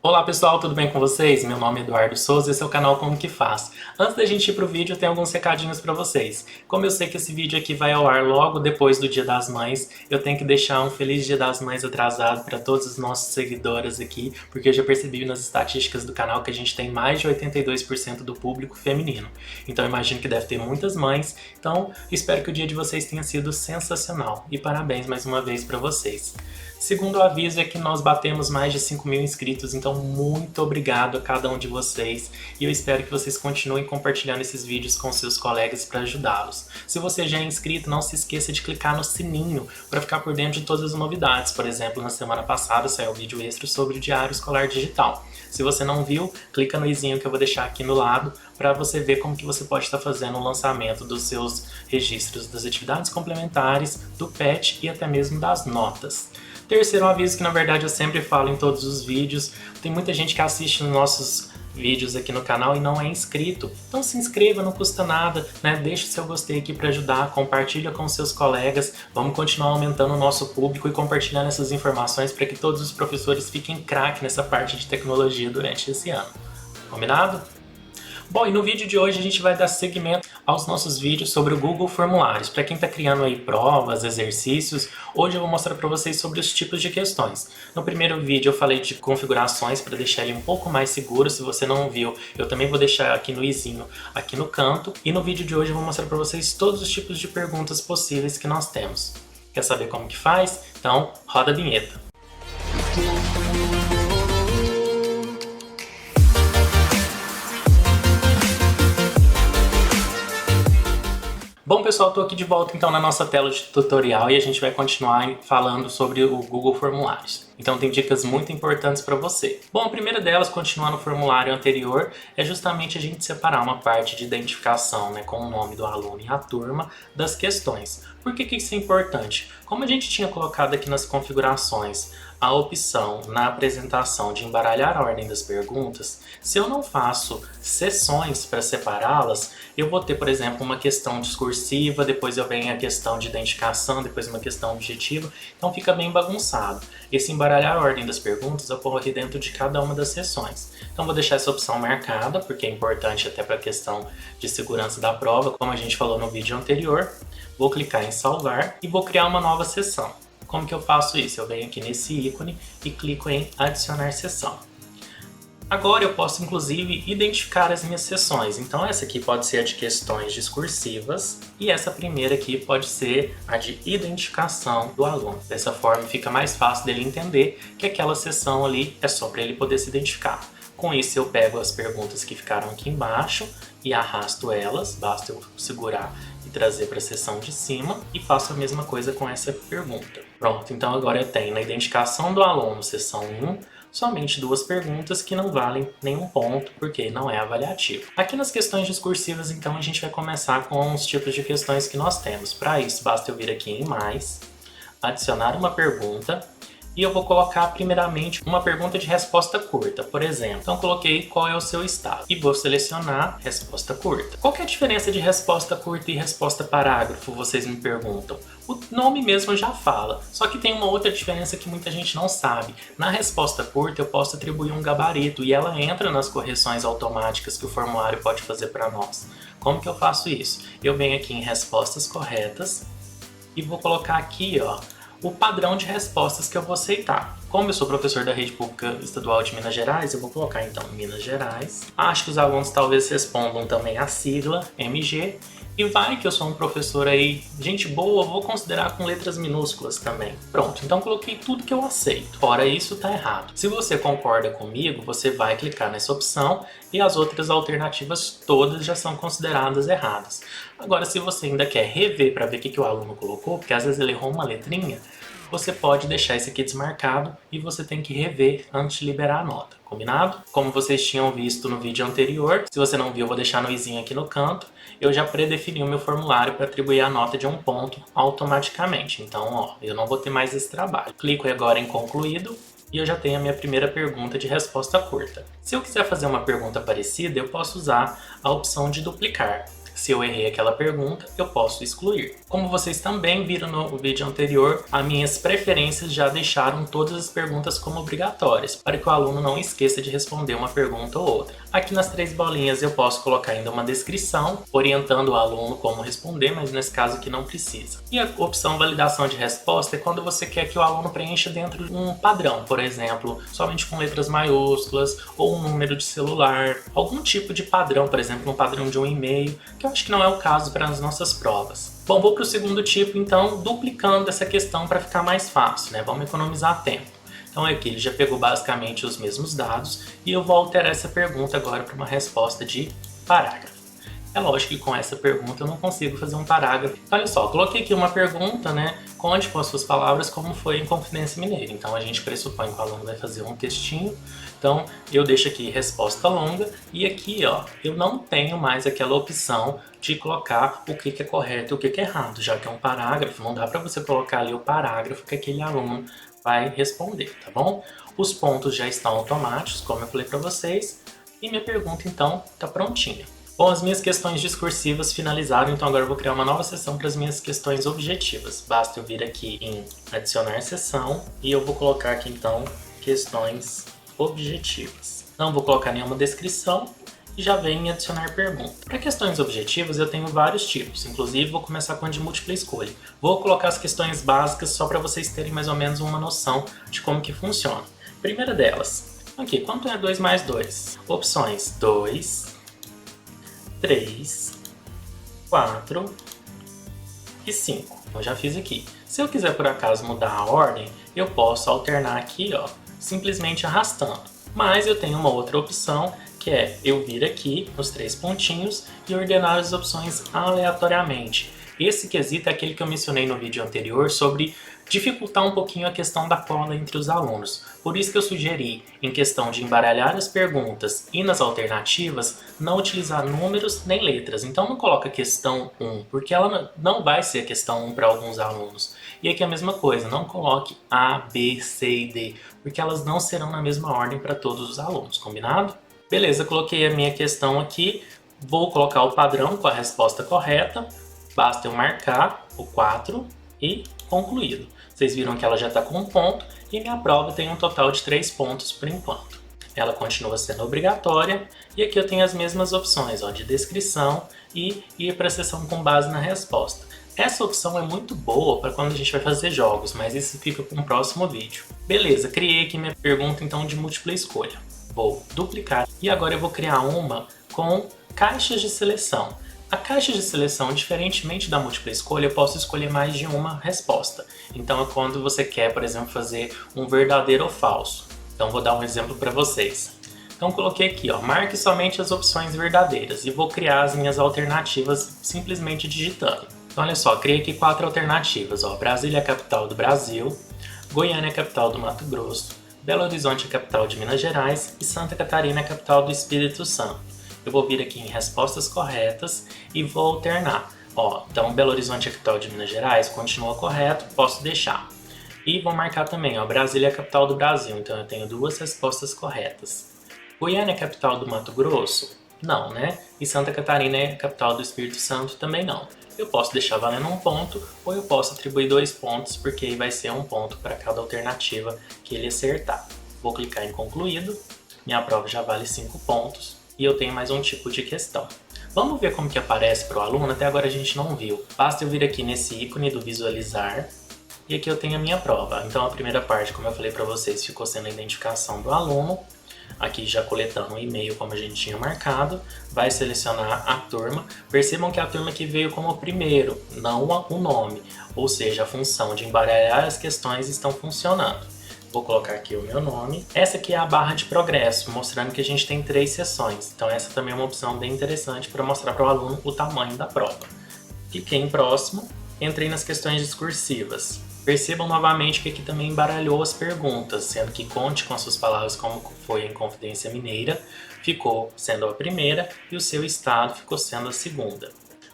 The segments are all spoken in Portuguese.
Olá pessoal, tudo bem com vocês? Meu nome é Eduardo Souza e esse é o canal Como Que Faz. Antes da gente ir pro vídeo, eu tenho alguns recadinhos pra vocês. Como eu sei que esse vídeo aqui vai ao ar logo depois do Dia das Mães, eu tenho que deixar um Feliz Dia das Mães atrasado para todos os nossos seguidores aqui, porque eu já percebi nas estatísticas do canal que a gente tem mais de 82% do público feminino. Então eu imagino que deve ter muitas mães, então espero que o dia de vocês tenha sido sensacional. E parabéns mais uma vez pra vocês. Segundo aviso é que nós batemos mais de 5.000 inscritos, então muito obrigado a cada um de vocês e eu espero que vocês continuem compartilhando esses vídeos com seus colegas para ajudá-los. Se você já é inscrito, não se esqueça de clicar no sininho para ficar por dentro de todas as novidades. Por exemplo, na semana passada saiu um vídeo extra sobre o Diário Escolar Digital. Se você não viu, clica no izinho que eu vou deixar aqui no lado para você ver como que você pode estar fazendo o lançamento dos seus registros das atividades complementares, do PET e até mesmo das notas. Terceiro aviso que na verdade eu sempre falo em todos os vídeos, tem muita gente que assiste nos nossos vídeos aqui no canal e não é inscrito. Então se inscreva, não custa nada, né? Deixa o seu gostei aqui para ajudar, compartilha com seus colegas, vamos continuar aumentando o nosso público e compartilhando essas informações para que todos os professores fiquem craque nessa parte de tecnologia durante esse ano. Combinado? Bom, e no vídeo de hoje a gente vai dar seguimento aos nossos vídeos sobre o Google Formulários. Para quem está criando aí provas, exercícios, hoje eu vou mostrar para vocês sobre os tipos de questões. No primeiro vídeo eu falei de configurações para deixar ele um pouco mais seguro. Se você não viu, eu também vou deixar aqui no izinho, aqui no canto. E no vídeo de hoje eu vou mostrar para vocês todos os tipos de perguntas possíveis que nós temos. Quer saber como que faz? Então, roda a vinheta. Bom pessoal, estou aqui de volta então na nossa tela de tutorial e a gente vai continuar falando sobre o Google Formulários. Então tem dicas muito importantes para você. Bom, a primeira delas, continuando no formulário anterior, é justamente a gente separar uma parte de identificação, né, com o nome do aluno e a turma das questões. Por que isso é importante? Como a gente tinha colocado aqui nas configurações a opção na apresentação de embaralhar a ordem das perguntas, se eu não faço seções para separá-las, eu vou ter, por exemplo, uma questão discursiva, depois eu venho a questão de identificação, depois uma questão objetiva, então fica bem bagunçado. Esse embaralhar a ordem das perguntas ocorre dentro de cada uma das seções. Então vou deixar essa opção marcada, porque é importante até para a questão de segurança da prova, como a gente falou no vídeo anterior. Vou clicar em salvar e vou criar uma nova seção. Como que eu faço isso? Eu venho aqui nesse ícone e clico em adicionar seção. Agora eu posso inclusive identificar as minhas seções. Então essa aqui pode ser a de questões discursivas e essa primeira aqui pode ser a de identificação do aluno. Dessa forma fica mais fácil dele entender que aquela seção ali é só para ele poder se identificar. Com isso eu pego as perguntas que ficaram aqui embaixo e arrasto elas, basta eu segurar e trazer para a seção de cima e faço a mesma coisa com essa pergunta. Pronto, então agora eu tenho na identificação do aluno, seção 1, somente duas perguntas que não valem nenhum ponto, porque não é avaliativo. Aqui nas questões discursivas, então, a gente vai começar com os tipos de questões que nós temos. Para isso, basta eu vir aqui em mais, adicionar uma pergunta, e eu vou colocar primeiramente uma pergunta de resposta curta, por exemplo. Então coloquei qual é o seu estado e vou selecionar resposta curta. Qual que é a diferença de resposta curta e resposta parágrafo, vocês me perguntam? O nome mesmo já fala, só que tem uma outra diferença que muita gente não sabe. Na resposta curta eu posso atribuir um gabarito e ela entra nas correções automáticas que o formulário pode fazer para nós. Como que eu faço isso? Eu venho aqui em respostas corretas e vou colocar aqui, ó, o padrão de respostas que eu vou aceitar. Como eu sou professor da Rede Pública Estadual de Minas Gerais, eu vou colocar então Minas Gerais. Acho que os alunos talvez respondam também a sigla MG. E vai que eu sou um professor aí, gente boa, vou considerar com letras minúsculas também. Pronto, então coloquei tudo que eu aceito. Fora isso, tá errado. Se você concorda comigo, você vai clicar nessa opção e as outras alternativas todas já são consideradas erradas. Agora, se você ainda quer rever para ver o que o aluno colocou, porque às vezes ele errou uma letrinha, você pode deixar esse aqui desmarcado e você tem que rever antes de liberar a nota, combinado? Como vocês tinham visto no vídeo anterior, se você não viu, eu vou deixar no izinho aqui no canto, eu já predefini o meu formulário para atribuir a nota de 1 ponto automaticamente. Então, ó, eu não vou ter mais esse trabalho. Clico agora em concluído e eu já tenho a minha primeira pergunta de resposta curta. Se eu quiser fazer uma pergunta parecida, eu posso usar a opção de duplicar. Se eu errei aquela pergunta, eu posso excluir. Como vocês também viram no vídeo anterior, as minhas preferências já deixaram todas as perguntas como obrigatórias, para que o aluno não esqueça de responder uma pergunta ou outra. Aqui nas 3 bolinhas eu posso colocar ainda uma descrição, orientando o aluno como responder, mas nesse caso aqui não precisa. E a opção validação de resposta é quando você quer que o aluno preencha dentro de um padrão, por exemplo, somente com letras maiúsculas, ou um número de celular, algum tipo de padrão, por exemplo, um padrão de um e-mail, que eu acho que não é o caso para as nossas provas. Bom, vou para o segundo tipo, então, duplicando essa questão para ficar mais fácil, né? Vamos economizar tempo. Então aqui ele já pegou basicamente os mesmos dados e eu vou alterar essa pergunta agora para uma resposta de parágrafo. É lógico que com essa pergunta eu não consigo fazer um parágrafo. Olha só, coloquei aqui uma pergunta, né? Conte com as suas palavras como foi em Confidência Mineira. Então a gente pressupõe que o aluno vai fazer um textinho. Então eu deixo aqui resposta longa e aqui, ó, eu não tenho mais aquela opção de colocar o que é correto e o que é errado, já que é um parágrafo, não dá para você colocar ali o parágrafo que aquele aluno vai responder, tá bom? Os pontos já estão automáticos, como eu falei para vocês, e minha pergunta então está prontinha. Bom, as minhas questões discursivas finalizaram, então agora eu vou criar uma nova seção para as minhas questões objetivas. Basta eu vir aqui em adicionar seção e eu vou colocar aqui então questões objetivas. Não vou colocar nenhuma descrição e já vem em adicionar pergunta. Para questões objetivas eu tenho vários tipos, inclusive vou começar com a de múltipla escolha. Vou colocar as questões básicas só para vocês terem mais ou menos uma noção de como que funciona. Primeira delas, aqui, quanto é 2 mais 2? Opções 2, 3, 4 e 5. Eu já fiz aqui. Se eu quiser por acaso mudar a ordem, eu posso alternar aqui, ó, simplesmente arrastando. Mas eu tenho uma outra opção, que é eu vir aqui nos 3 pontinhos e ordenar as opções aleatoriamente. Esse quesito é aquele que eu mencionei no vídeo anterior sobre dificultar um pouquinho a questão da cola entre os alunos. Por isso que eu sugeri, em questão de embaralhar as perguntas e nas alternativas, não utilizar números nem letras. Então não coloca questão 1, porque ela não vai ser questão 1 para alguns alunos. E aqui é a mesma coisa, não coloque A, B, C e D, porque elas não serão na mesma ordem para todos os alunos, combinado? Beleza, coloquei a minha questão aqui, vou colocar o padrão com a resposta correta, basta eu marcar o 4 e concluído. Vocês viram que ela já está com um ponto e minha prova tem um total de 3 pontos por enquanto. Ela continua sendo obrigatória e aqui eu tenho as mesmas opções, ó, de descrição e ir para a seção com base na resposta. Essa opção é muito boa para quando a gente vai fazer jogos, mas isso fica para um próximo vídeo. Beleza, criei aqui minha pergunta então de múltipla escolha. Vou duplicar e agora eu vou criar uma com caixas de seleção. A caixa de seleção, diferentemente da múltipla escolha, eu posso escolher mais de uma resposta. Então é quando você quer, por exemplo, fazer um verdadeiro ou falso. Então vou dar um exemplo para vocês. Então coloquei aqui, ó, marque somente as opções verdadeiras e vou criar as minhas alternativas simplesmente digitando. Então olha só, criei aqui 4 alternativas, ó, Brasília é a capital do Brasil, Goiânia é a capital do Mato Grosso, Belo Horizonte é a capital de Minas Gerais e Santa Catarina é a capital do Espírito Santo. Eu vou vir aqui em respostas corretas e vou alternar. Ó, então Belo Horizonte é a capital de Minas Gerais, continua correto, posso deixar. E vou marcar também, ó, Brasília é a capital do Brasil, então eu tenho 2 respostas corretas. Goiânia é a capital do Mato Grosso? Não, né? E Santa Catarina é a capital do Espírito Santo? Também não. Eu posso deixar valendo um ponto ou eu posso atribuir 2 pontos, porque aí vai ser um ponto para cada alternativa que ele acertar. Vou clicar em concluído, minha prova já vale 5 pontos e eu tenho mais um tipo de questão. Vamos ver como que aparece para o aluno? Até agora a gente não viu. Basta eu vir aqui nesse ícone do visualizar e aqui eu tenho a minha prova. Então a primeira parte, como eu falei para vocês, ficou sendo a identificação do aluno. Aqui já coletando um e-mail como a gente tinha marcado, vai selecionar a turma. Percebam que a turma que veio como primeiro, não o nome, ou seja, a função de embaralhar as questões estão funcionando. Vou colocar aqui o meu nome. Essa aqui é a barra de progresso, mostrando que a gente tem 3 sessões. Então essa também é uma opção bem interessante para mostrar para o aluno o tamanho da prova. Cliquei em próximo, entrei nas questões discursivas. Percebam novamente que aqui também embaralhou as perguntas, sendo que conte com as suas palavras como foi em Confidência Mineira, ficou sendo a primeira e o seu estado ficou sendo a segunda.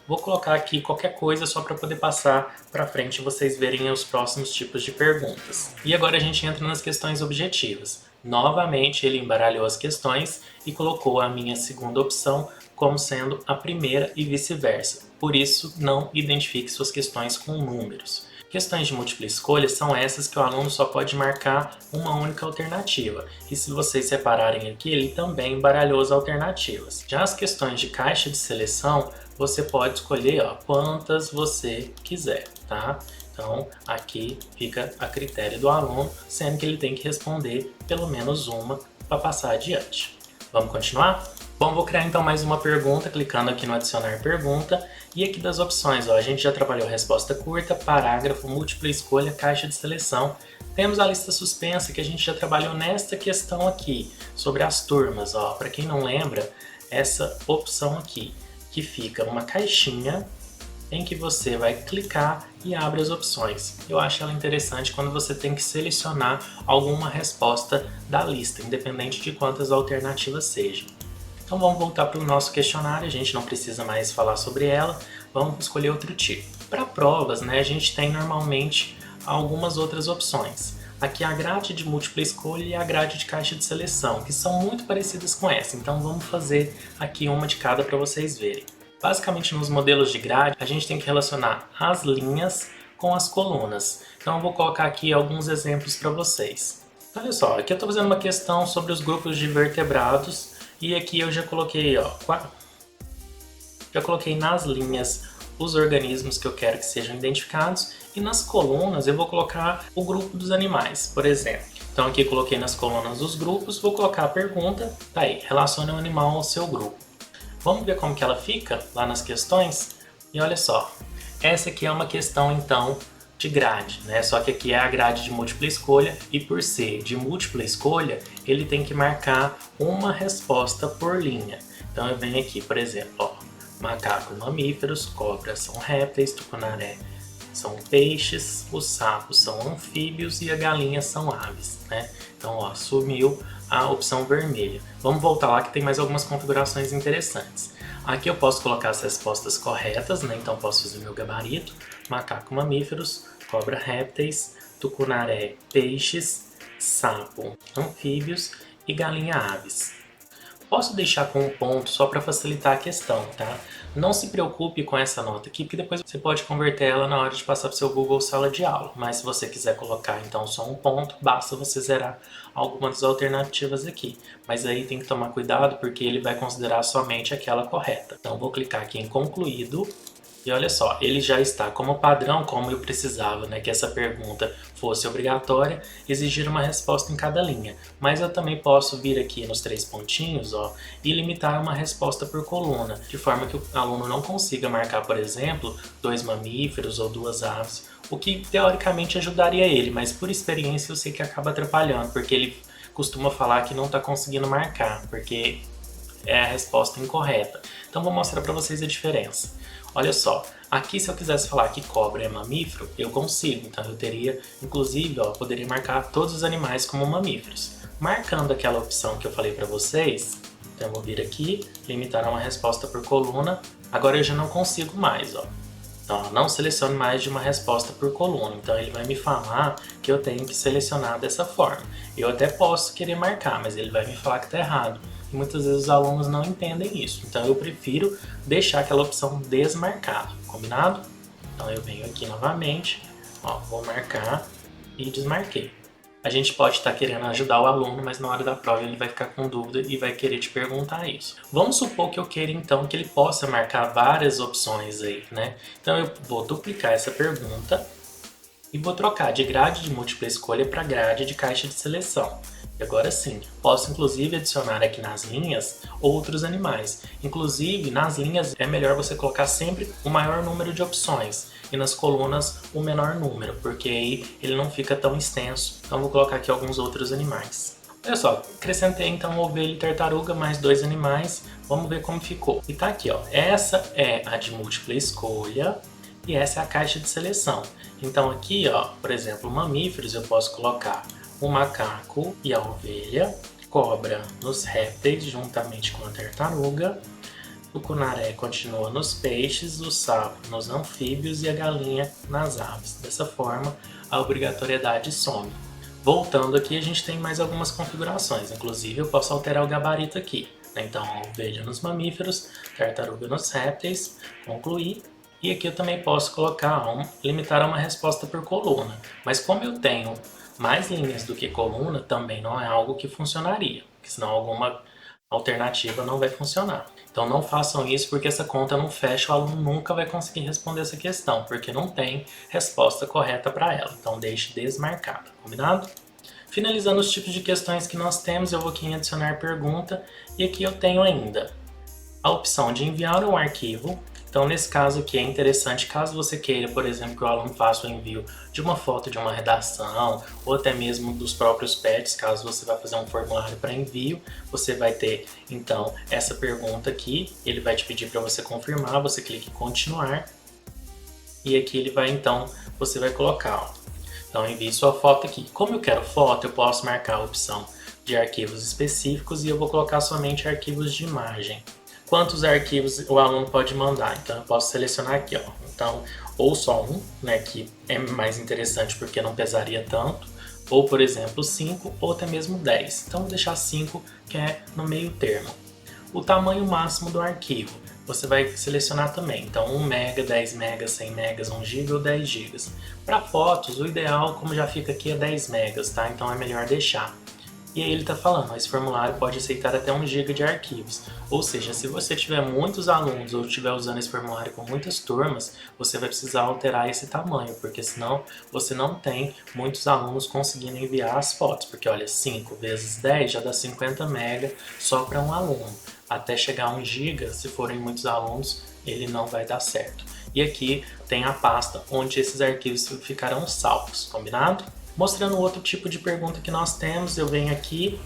Vou colocar aqui qualquer coisa só para poder passar para frente e vocês verem os próximos tipos de perguntas. E agora a gente entra nas questões objetivas. Novamente ele embaralhou as questões e colocou a minha segunda opção como sendo a primeira e vice-versa. Por isso, não identifique suas questões com números. Questões de múltipla escolha são essas que o aluno só pode marcar uma única alternativa. E se vocês repararem aqui, ele também embaralhou as alternativas. Já as questões de caixa de seleção, você pode escolher quantas você quiser, tá? Então, aqui fica a critério do aluno, sendo que ele tem que responder pelo menos uma para passar adiante. Vamos continuar? Bom, vou criar então mais uma pergunta, clicando aqui no adicionar pergunta. E aqui das opções, a gente já trabalhou resposta curta, parágrafo, múltipla escolha, caixa de seleção. Temos a lista suspensa que a gente já trabalhou nesta questão aqui, sobre as turmas. Para quem não lembra, essa opção aqui, que fica uma caixinha em que você vai clicar e abre as opções. Eu acho ela interessante quando você tem que selecionar alguma resposta da lista, independente de quantas alternativas sejam. Então vamos voltar para o nosso questionário, a gente não precisa mais falar sobre ela, vamos escolher outro tipo. Para provas, a gente tem normalmente algumas outras opções. Aqui a grade de múltipla escolha e a grade de caixa de seleção, que são muito parecidas com essa, então vamos fazer aqui uma de cada para vocês verem. Basicamente nos modelos de grade, a gente tem que relacionar as linhas com as colunas. Então eu vou colocar aqui alguns exemplos para vocês. Olha só, aqui eu estou fazendo uma questão sobre os grupos de vertebrados. E aqui eu já coloquei, já coloquei nas linhas os organismos que eu quero que sejam identificados e nas colunas eu vou colocar o grupo dos animais, por exemplo. Então aqui coloquei nas colunas os grupos, vou colocar a pergunta, tá aí, relacione um animal ao seu grupo. Vamos ver como que ela fica lá nas questões? E olha só, essa aqui é uma questão então de grade, Só que aqui é a grade de múltipla escolha e por ser de múltipla escolha, ele tem que marcar uma resposta por linha. Então eu venho aqui, por exemplo, macaco mamíferos, cobras são répteis, tucunaré são peixes, os sapos são anfíbios e a galinha são aves, Então, sumiu a opção vermelha. Vamos voltar lá que tem mais algumas configurações interessantes. Aqui eu posso colocar as respostas corretas, Então posso fazer o meu gabarito. Macaco mamíferos, cobra répteis, tucunaré peixes, sapo anfíbios e galinha aves. Posso deixar com um ponto só para facilitar a questão, tá? Não se preocupe com essa nota aqui, porque depois você pode converter ela na hora de passar para o seu Google Sala de Aula. Mas se você quiser colocar então só um ponto, basta você zerar algumas das alternativas aqui. Mas aí tem que tomar cuidado porque ele vai considerar somente aquela correta. Então vou clicar aqui em concluído. E olha só, ele já está como padrão, como eu precisava, que essa pergunta fosse obrigatória, exigir uma resposta em cada linha. Mas eu também posso vir aqui nos 3 pontinhos, e limitar uma resposta por coluna, de forma que o aluno não consiga marcar, por exemplo, 2 mamíferos ou 2 aves, o que teoricamente ajudaria ele, mas por experiência eu sei que acaba atrapalhando, porque ele costuma falar que não está conseguindo marcar, porque é a resposta incorreta. Então vou mostrar para vocês a diferença. Olha só, aqui se eu quisesse falar que cobra é mamífero, eu consigo. Então eu teria, inclusive, poderia marcar todos os animais como mamíferos. Marcando aquela opção que eu falei para vocês, então eu vou vir aqui, limitar a uma resposta por coluna. Agora eu já não consigo mais, Então não selecione mais de uma resposta por coluna. Então ele vai me falar que eu tenho que selecionar dessa forma. Eu até posso querer marcar, mas ele vai me falar que está errado. E muitas vezes os alunos não entendem isso. Então eu prefiro deixar aquela opção desmarcada, combinado? Então eu venho aqui novamente, vou marcar e desmarquei. A gente pode estar querendo ajudar o aluno, mas na hora da prova ele vai ficar com dúvida e vai querer te perguntar isso. Vamos supor que eu queira então que ele possa marcar várias opções aí, Então eu vou duplicar essa pergunta e vou trocar de grade de múltipla escolha para grade de caixa de seleção. E agora sim, posso inclusive adicionar aqui nas linhas outros animais. Inclusive, nas linhas é melhor você colocar sempre o maior número de opções e nas colunas o menor número, porque aí ele não fica tão extenso. Então vou colocar aqui alguns outros animais. Olha só, acrescentei então ovelha e tartaruga, mais 2 animais. Vamos ver como ficou. E tá aqui, essa é a de múltipla escolha e essa é a caixa de seleção. Então aqui, por exemplo, mamíferos eu posso colocar o macaco e a ovelha, cobra nos répteis juntamente com a tartaruga, o tucunaré continua nos peixes, o sapo nos anfíbios e a galinha nas aves. Dessa forma, a obrigatoriedade some. Voltando aqui, a gente tem mais algumas configurações, inclusive eu posso alterar o gabarito aqui. né? Então, ovelha nos mamíferos, tartaruga nos répteis, concluí. E aqui eu também posso colocar, limitar a uma resposta por coluna. Mas como eu tenho mais linhas do que coluna, também não é algo que funcionaria, porque senão alguma alternativa não vai funcionar. Então não façam isso porque essa conta não fecha, o aluno nunca vai conseguir responder essa questão, porque não tem resposta correta para ela. Então deixe desmarcada, combinado? Finalizando os tipos de questões que nós temos, eu vou aqui em adicionar pergunta, e aqui eu tenho ainda a opção de enviar um arquivo. Então, nesse caso aqui é interessante, caso você queira, por exemplo, que o aluno faça o envio de uma foto de uma redação, ou até mesmo dos próprios pets, caso você vá fazer um formulário para envio, você vai ter, então, essa pergunta aqui, ele vai te pedir para você confirmar, você clica em continuar, e aqui ele vai, então, você vai colocar, ó, então envie sua foto aqui. Como eu quero foto, eu posso marcar a opção de arquivos específicos e eu vou colocar somente arquivos de imagem. Quantos arquivos o aluno pode mandar? Então eu posso selecionar aqui, ó. Então, ou só um, né, que é mais interessante porque não pesaria tanto, ou por exemplo 5, ou até mesmo 10. Então vou deixar 5, que é no meio termo. O tamanho máximo do arquivo, você vai selecionar também. Então 1 MB, 10 MB, 100 MB, 1 GB ou 10 GB. Para fotos, o ideal, como já fica aqui, é 10 MB, tá? Então é melhor deixar. E aí ele está falando, esse formulário pode aceitar até 1 GB de arquivos. Ou seja, se você tiver muitos alunos ou estiver usando esse formulário com muitas turmas, você vai precisar alterar esse tamanho, porque senão você não tem muitos alunos conseguindo enviar as fotos. Porque olha, 5 vezes 10 já dá 50 MB só para um aluno. Até chegar a 1 GB, se forem muitos alunos, ele não vai dar certo. E aqui tem a pasta onde esses arquivos ficarão salvos, combinado? Mostrando outro tipo de pergunta que nós temos, eu venho aqui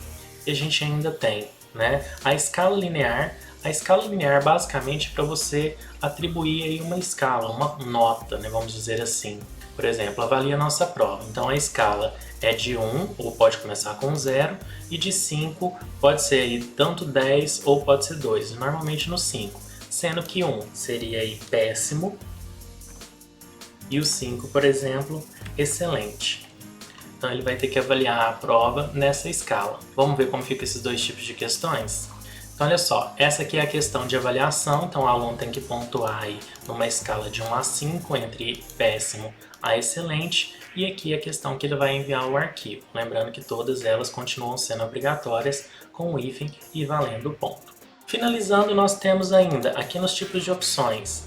e a gente ainda tem, né, a escala linear. A escala linear basicamente é para você atribuir aí uma escala, uma nota, né, vamos dizer assim. Por exemplo, avalie a nossa prova. Então a escala é de 1, ou pode começar com 0, e de 5 pode ser aí tanto 10 ou pode ser 2, normalmente no 5. Sendo que 1 seria aí péssimo e o 5, por exemplo, excelente. Então ele vai ter que avaliar a prova nessa escala. Vamos ver como ficam esses dois tipos de questões? Então olha só, essa aqui é a questão de avaliação, então o aluno tem que pontuar aí numa escala de 1 a 5, entre péssimo a excelente, e aqui a questão que ele vai enviar o arquivo. Lembrando que todas elas continuam sendo obrigatórias, com o hífen e valendo ponto. Finalizando, nós temos ainda, aqui nos tipos de opções,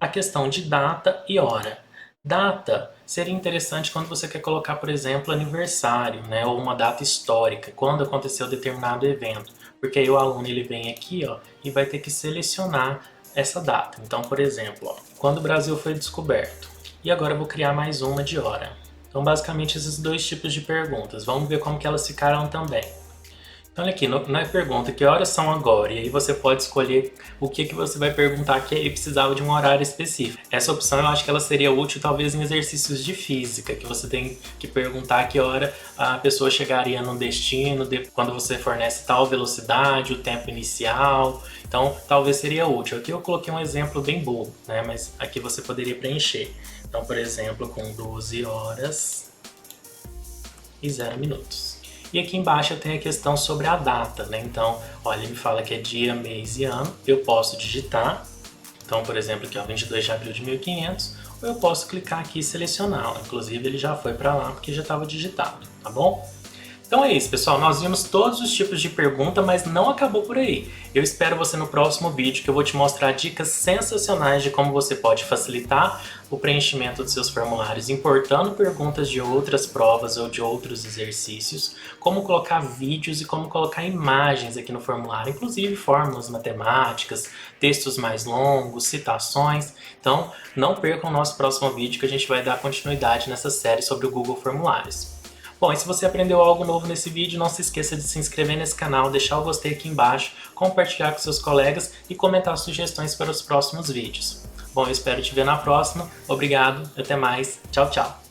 a questão de data e hora. Data seria interessante quando você quer colocar, por exemplo, aniversário, né, ou uma data histórica, quando aconteceu determinado evento, porque aí o aluno ele vem aqui, ó, e vai ter que selecionar essa data. Então, por exemplo, ó, quando o Brasil foi descoberto. E agora eu vou criar mais uma de hora. Então, basicamente, esses dois tipos de perguntas. Vamos ver como que elas ficaram também. Então, olha aqui, na pergunta, que horas são agora? E aí você pode escolher o que você vai perguntar, que aí precisava de um horário específico. Essa opção eu acho que ela seria útil talvez em exercícios de física, que você tem que perguntar que hora a pessoa chegaria no destino, quando você fornece tal velocidade, o tempo inicial. Então, talvez seria útil. Aqui eu coloquei um exemplo bem bobo, né? Mas aqui você poderia preencher. Então, por exemplo, com 12 horas e 0 minutos. E aqui embaixo eu tenho a questão sobre a data, né? Então, olha, ele me fala que é dia, mês e ano. Eu posso digitar. Então, por exemplo, aqui, ó, 22 de abril de 1500. Ou eu posso clicar aqui e selecioná-lo. Inclusive, ele já foi para lá porque já estava digitado, tá bom? Então é isso, pessoal. Nós vimos todos os tipos de pergunta, mas não acabou por aí. Eu espero você no próximo vídeo, que eu vou te mostrar dicas sensacionais de como você pode facilitar o preenchimento dos seus formulários, importando perguntas de outras provas ou de outros exercícios, como colocar vídeos e como colocar imagens aqui no formulário, inclusive fórmulas matemáticas, textos mais longos, citações. Então, não percam o nosso próximo vídeo, que a gente vai dar continuidade nessa série sobre o Google Formulários. Bom, e se você aprendeu algo novo nesse vídeo, não se esqueça de se inscrever nesse canal, deixar o gostei aqui embaixo, compartilhar com seus colegas e comentar sugestões para os próximos vídeos. Bom, eu espero te ver na próxima. Obrigado, até mais. Tchau, tchau.